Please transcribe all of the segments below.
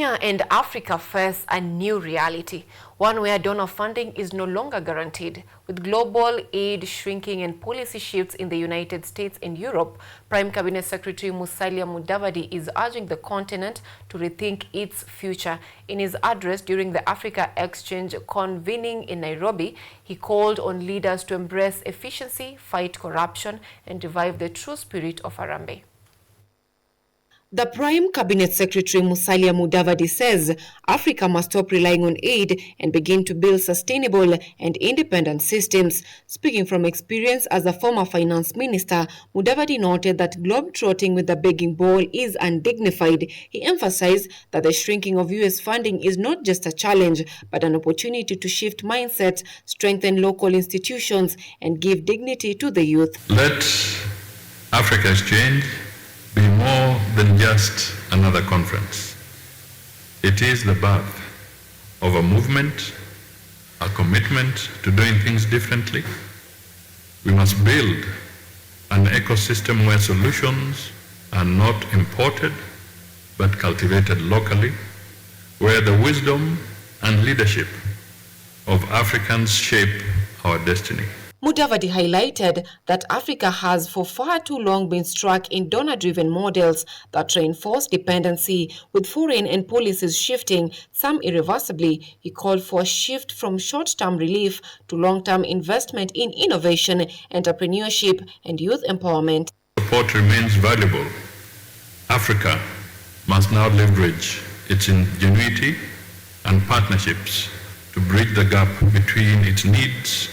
Kenya and Africa face a new reality, one where donor funding is no longer guaranteed. With global aid shrinking and policy shifts in the United States and Europe, Prime Cabinet Secretary Musalia Mudavadi is urging the continent to rethink its future. In his address during the Africa Exchange convening in Nairobi, he called on leaders to embrace efficiency, fight corruption, and revive the true spirit of Harambee. The Prime Cabinet Secretary Musalia Mudavadi says Africa must stop relying on aid and begin to build sustainable and independent systems. Speaking from experience as a former finance minister, Mudavadi noted that globetrotting with the begging bowl is undignified. He emphasized that the shrinking of US funding is not just a challenge, but an opportunity to shift mindsets, strengthen local institutions, and give dignity to the youth. Let Africa Exchange be more than just another conference. It is the birth of a movement, a commitment to doing things differently. We must build an ecosystem where solutions are not imported but cultivated locally, where the wisdom and leadership of Africans shape our destiny. Mudavadi highlighted that Africa has for far too long been stuck in donor-driven models that reinforce dependency. With foreign and policies shifting, some irreversibly, he called for a shift from short-term relief to long-term investment in innovation, entrepreneurship, and youth empowerment. Support remains valuable. Africa must now leverage its ingenuity and partnerships to bridge the gap between its needs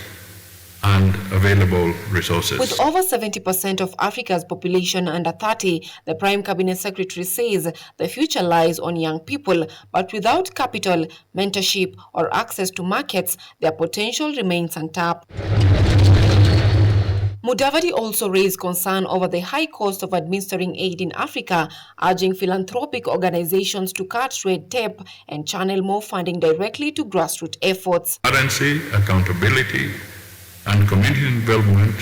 and available resources. With over 70% of Africa's population under 30, the Prime Cabinet Secretary says the future lies on young people, but without capital, mentorship, or access to markets, their potential remains untapped. Mudavadi also raised concern over the high cost of administering aid in Africa, urging philanthropic organizations to cut red tape and channel more funding directly to grassroots efforts. Transparency, accountability, and community involvement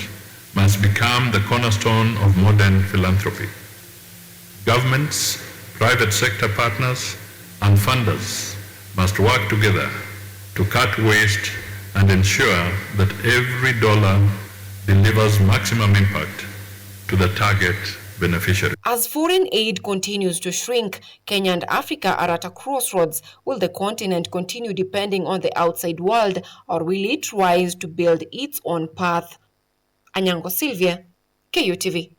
must become the cornerstone of modern philanthropy. Governments, private sector partners, and funders must work together to cut waste and ensure that every dollar delivers maximum impact to the target beneficiary. As foreign aid continues to shrink, Kenya and Africa are at a crossroads. Will the continent continue depending on the outside world, or will it rise to build its own path? Anyango Sylvia, KUTV.